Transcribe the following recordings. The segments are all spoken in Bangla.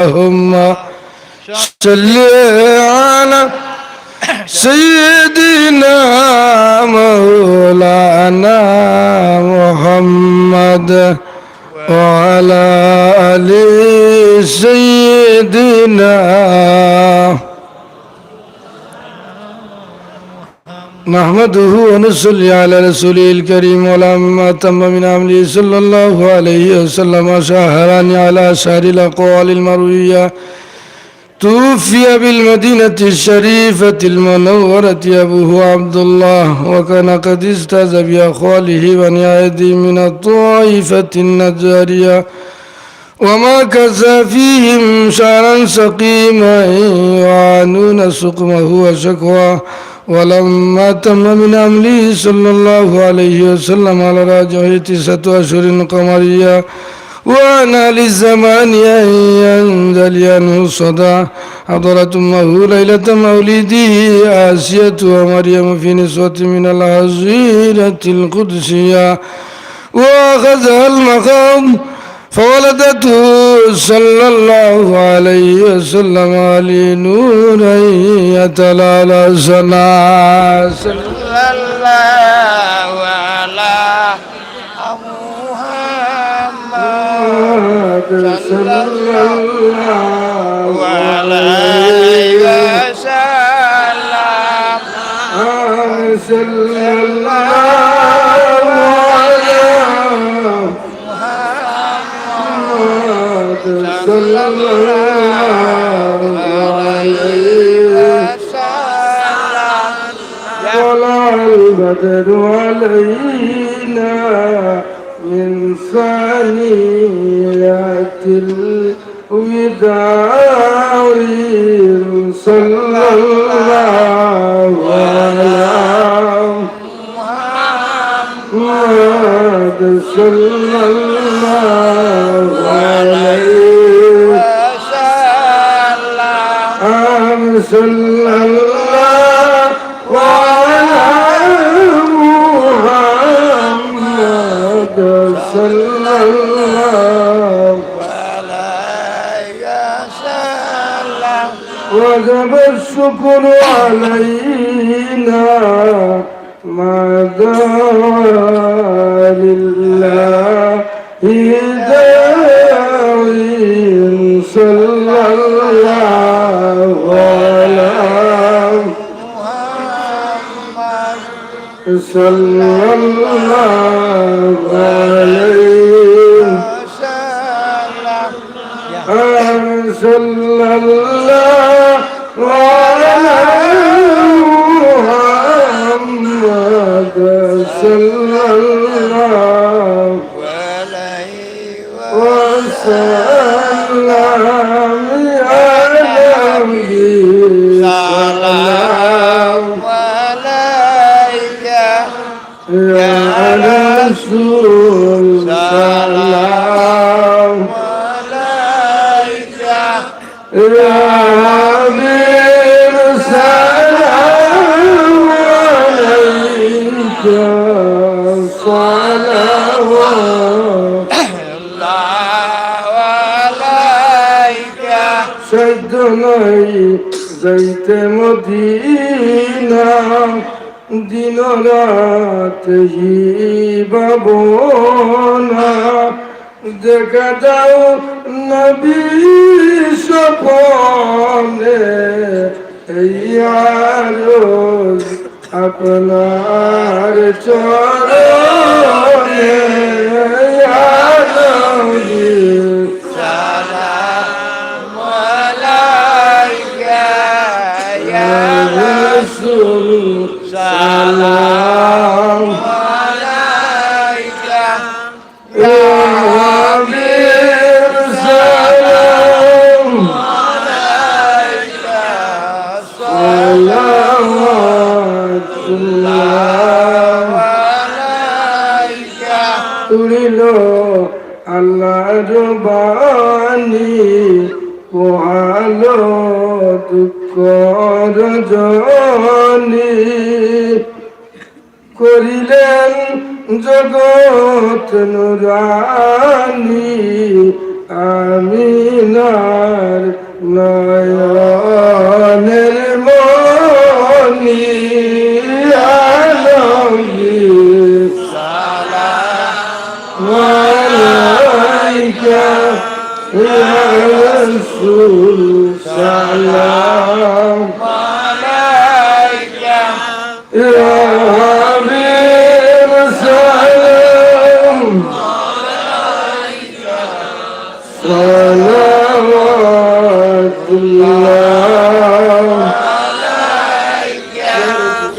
اللهم صل على سيدنا مولانا محمد وعلى آل سيدنا نحمده ونصلي على رسوله الكريم ولما تم من عمله صلى الله عليه وسلم شهران على شهر الأقوال المروية توفي بالمدينة الشريفة المنورة أبوه عبد الله وكان قد استاذ بأخواله ونعيده من الطائفة النجارية وما كسى فيهم شعرا سقيما يعانون سقمه وشكواه ولما تم من عمله صلى الله عليه وسلم على راجعه 9 أشهر قمرية وأنا للزمان أن ينزل عنه الصداع حضرت أمه ليلة مولده آسية ومريم في نسوة من العزيرة القدسية وأخذها المخاض فولدته صلى الله عليه وسلم لنورا يتلالى سنا صلى الله على محمد صلى الله عليه وسلم صلى الله صلى الله عليه وسلم طلع البدر علينا من ثنيات الوداع صلى الله على محمد صلى الله عليه وسلم صلى الله على محمد صلى الله عليه وسلم وجب الشكر علينا ما دعا لله داعي صلى الله على محمد صلى الله عليه وسلم صلى الله على محمد صلى الله عليه وسلم يا نبي سلام عليك يا رسول سلام عليك يا حبيب سلام عليك صلوات الله عليك سيدنا زيت مدينة दिन रात ही बाबोना देखा जाओ नबी सपने यारो अपनार चरणे यारो सलाम अलैका या रसूल सलाम अलैका या हबीब सलाम अलैका सलावतुल्लाह अलैका तुलिलो আল্লাহর বাণী পোহালো দুঃখ রজনী করিলেন জগৎ নুরানী আমিনার নয়নের মনি আলমগীর সালাম আলাইকা ইয়া রাসূল সালাম আলাইকা ইয়া হাবিব সালাম সালাওয়াতুল্লাহ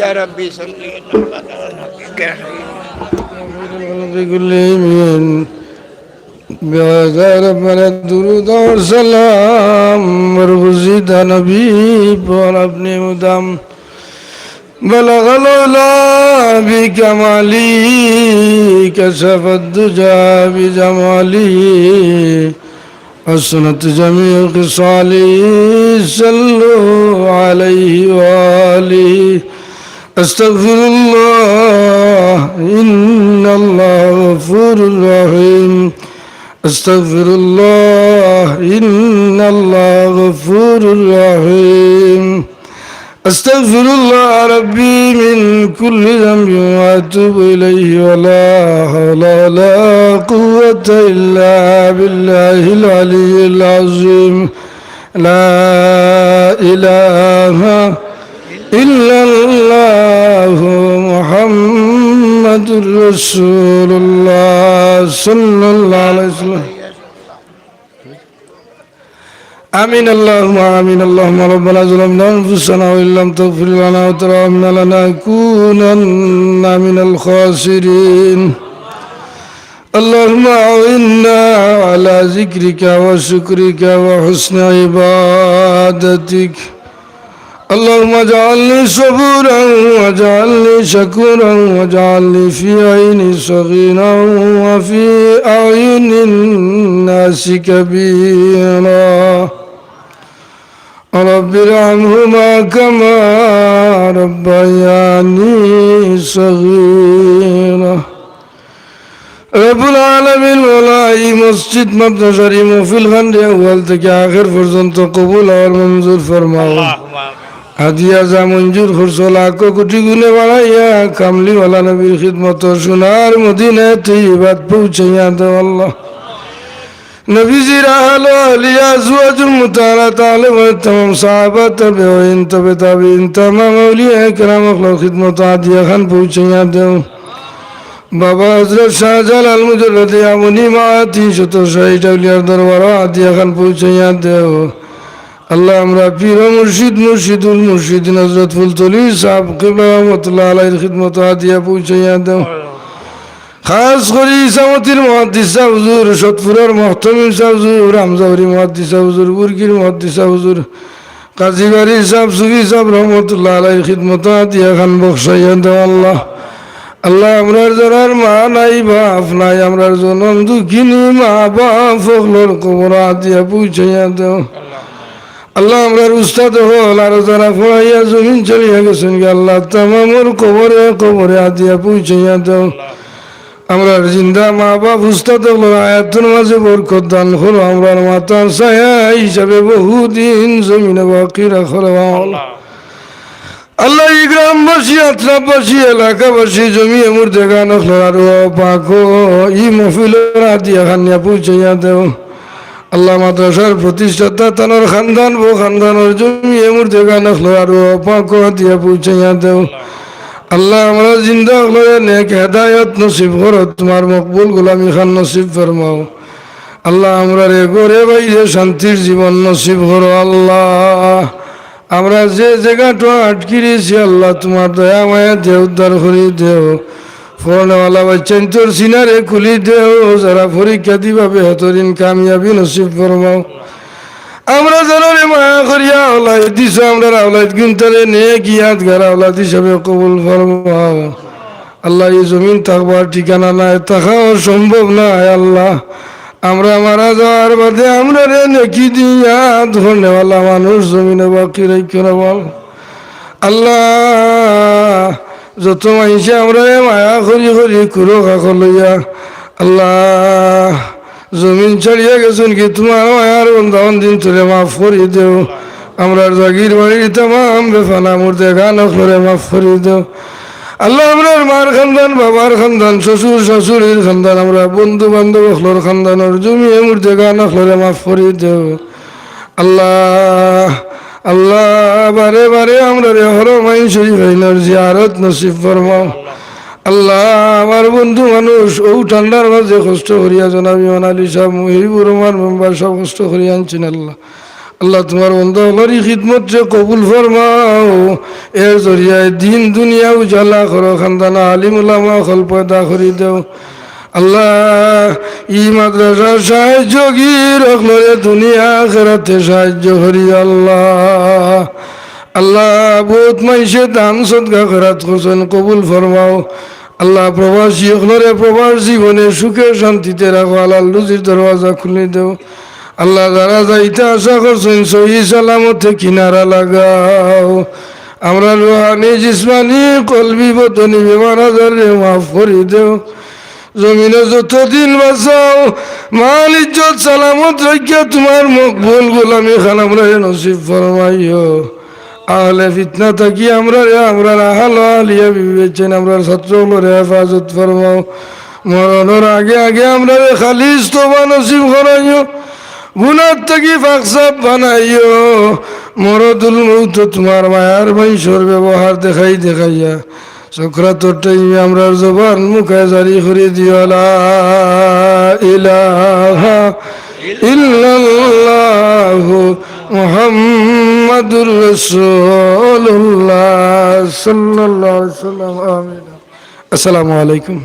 يا ربي صل وسلم على نبيك بكل من بهذا ربنا الدرود والسلام ورغزيد نبي وربني مدام بلغ العلا بكمالي كشف الدجى بجمالي حسنت جميع خصالي صلوا عليه وآله أستغفر الله إن الله غفور رحيم أستغفر الله إن الله غفور رحيم أستغفر الله ربي من كل ذنب وأتوب إليه ولا حول ولا قوة إلا بالله العلي العظيم لا إله إلا الله محمد رسول الله صلى الله عليه وسلم آمين اللهم آمين اللهم ربنا ظلمنا أنفسنا وإن لم تغفر لنا وترحمنا لنكونن من الخاسرين اللهم أعنا على ذكرك وشكرك وحسن عبادتك اللهم اجعلني صبورا واجعلني شكورا واجعلني في عيني صغيرا وفي أعين الناس كبيرا رب ارحمهما كما ربياني صغيرا رب العالمين والله مسجد مدرسة مفيل خند اول থেকে আখের পর্যন্ত কবুল আর মঞ্জুর ফরমাও হাদিয়া যা মঞ্জুর করছো লাখো কোটি গুণে বাড়াইয়া কামলিওয়ালা নবীর খিদমত সোনার মদিনায় তৈবাত পৌঁছাইয়া দাও আল্লাহ নবীজির আহল আলিয়া আজওয়াজুল মুতাহারাত আলে ওয়া তামাম সাহাবা তাবেঈন তবে তাবেঈন তামাম আউলিয়া کرام আল্লাহ খিদমত হাদিয়া খান পৌঁছাইয়া দাও বাবা হযরত শাহজালাল মুজাদ্দিদ আমনি মাতি শত শহীদ আউলিয়ার দরবার হাদিয়া খান পৌঁছাইয়া দাও আল্লাহ আমরা পীর মুর্শিদ মুর্শিদুল মুর্শিদিন হযরত ফুলতলি সাহেব কিবলা রাহমাতুল্লাহ আলাইহির খিদমত হাদিয়া পৌঁছাইয়া দাও খাস করে ইসামতির মুহাদ্দিস হুজুর সতপুরের মুহতামিম হুজুর হামজাউরি মুহাদ্দিস হুজুর বুরকির মুহাদ্দিস হুজুর কাজীবাড়ি সাহেব সুফি সাহেব রহমতুল্লাহ আলাইহির খিদমত হাদিয়া খান বখশাইয়া দাও আল্লাহ আল্লাহ আমরার যারার মা নাই বাপ নাই আমরার জনম দুঃখিনী মা বাপ ফখলর কবর হাদিয়া পৌঁছাইয়া দাও আল্লাহ আমরার উস্তাদ হল আর যারা পড়াইয়া জমিন চলিয়া গেছেন আল্লাহ তামামর কবরে কবরে হাদিয়া পৌঁছাইয়া দাও আমরার জিন্দা মা বাপ উস্তাদ হল আয়াতের মাঝে বরকত দান করো আমরার মাতার ছায়া হিসাবে বহুদিন জমিনে বাকি রাখো আল্লাহ এই গ্রামবাসী আত্রাবাসী এলাকাবাসী জমি এমুর দেখা নখল আর পাখো ই মফিলের হাদিয়া খানিয়া পৌঁছাইয়া দেও আল্লাহ মাদ্রাসার প্রতিষ্ঠাতা তানোর খানদান বো খানদানোর জমি এমুর দেখা নখল আর পাখো হাদিয়া পৌঁছাইয়া দেও আল্লাহ আমরা জিন্দা হলো নেক হেদায়ত নসিব করো তোমার মকবুল গোলামি খান নসিব ফরমাও আল্লাহ আমরা রে গরে বাইরে শান্তির জীবন নসিব করো আল্লাহ আমরা যে জায়গাটা আটকি রয়েছি আল্লাহ তোমার দয়া মায়া দে উদ্ধার করি দেও ফোনওয়ালা বাচ্চান তোর সিনারে খুলি দেও যারা পরীক্ষা দিবা বেহতরিন কামিয়াবি নসিব ফরমাও আমরা যারা মায়া করিয়া আওলাদ দিছ আমরা আওলাদ গুনতারে নে গিয়াত গার আওলাদ হিসাবে কবুল ফরমাও আল্লাহ এই জমিন থাকবার ঠিকানা নাই থাকাও সম্ভব নাই আল্লাহ আমরা মারা যাওয়ার বাদে আমরা রে নেকি দিয়া ধরনেওয়ালা মানুষ জমিনে বাকি রেখে বল আল্লাহ যত মানুষে আমরা মায়া করি করি কুরো কাক লইয়া আল্লাহ জমিন ছাড়িয়া গেছেন কি তোমার মায়ার বন্ধাবন দিন তুলে মাফ করি দেও আমরা জাগির বাড়ির তাম বেফানা মুর্দে গান করে মাফ করি দেও আল্লাহ আমরার মার খানদান বাবার খানদান শ্বশুর শাশুড়ির খানদান আমরা বন্ধু বান্ধব হলোর খানদানোর জমিয়ে মুর্দে গান করে মাফ করি দেও আল্লাহ আল্লাহ বারে বারে আমরা রে হরমাইন শরীফ আইনার জিয়ারত নসিব ফরমাও আল্লাহ আমার বন্ধু মানুষ ও ঠান্ডার মাঝে কষ্ট করিয়া জনাবি মানালি সব মহিবুর রহমান মেম্বার সব কষ্ট করিয়া আনছেন আল্লাহ আল্লাহ তোমার বন্ধু হলরি খিদমত যে কবুল ফরমাও এর জরিয়ায় দিন দুনিয়া উজালা করো খানদানা আলিম উলামা হল পয়দা করি দেও আল্লাহ ই মাদ্রাসার সাহায্য গির অখলরে দুনিয়া খেরাতে সাহায্য করি আল্লাহ আল্লাহ বহুত মাইসে দান সদকা খেরাত করছেন কবুল ফরমাও আল্লাহ প্রবাসী অখলরে প্রবাস জীবনে সুখে শান্তিতে রাখো আল্লাহ রুজির দরওয়াজা খুলে দেও আল্লাহ যারা যাইতে আশা করছেন সহি সালামতে কিনারা লাগাও আমরা রুহানি জিসমানি কলবি বদনি বেমার আজারে মাফ করে দেও জমিনে যতদিন বাঁচাও মাল ইজ্জত সালামত রাখিয়া তোমার মকবুল গোলামি খান আমরা নসিব ফরমাইও আহলে ফিতনা থাকি আমরা আহাল আলিয়া বিবেচেন আমরা ছাত্রগুলোর হেফাজত ফরমাও মরণের আগে আগে আমরা খালিজ তোবা নসিব করাইও গুনার থেকে ফাঁকসাপ বানাইও মরদুল মৌত তোমার মায়ার বংশর ব্যবহার দেখাইয়া সকরাতর টাইমে আমরা জবান মুখে জারি করে দিও লা ইলাহা ইল্লাল্লাহু মুহাম্মাদুর রাসূলুল্লাহ সাল্লাল্লাহু আলাইহি ওয়াসাল্লাম আমিন আসসালামু আলাইকুম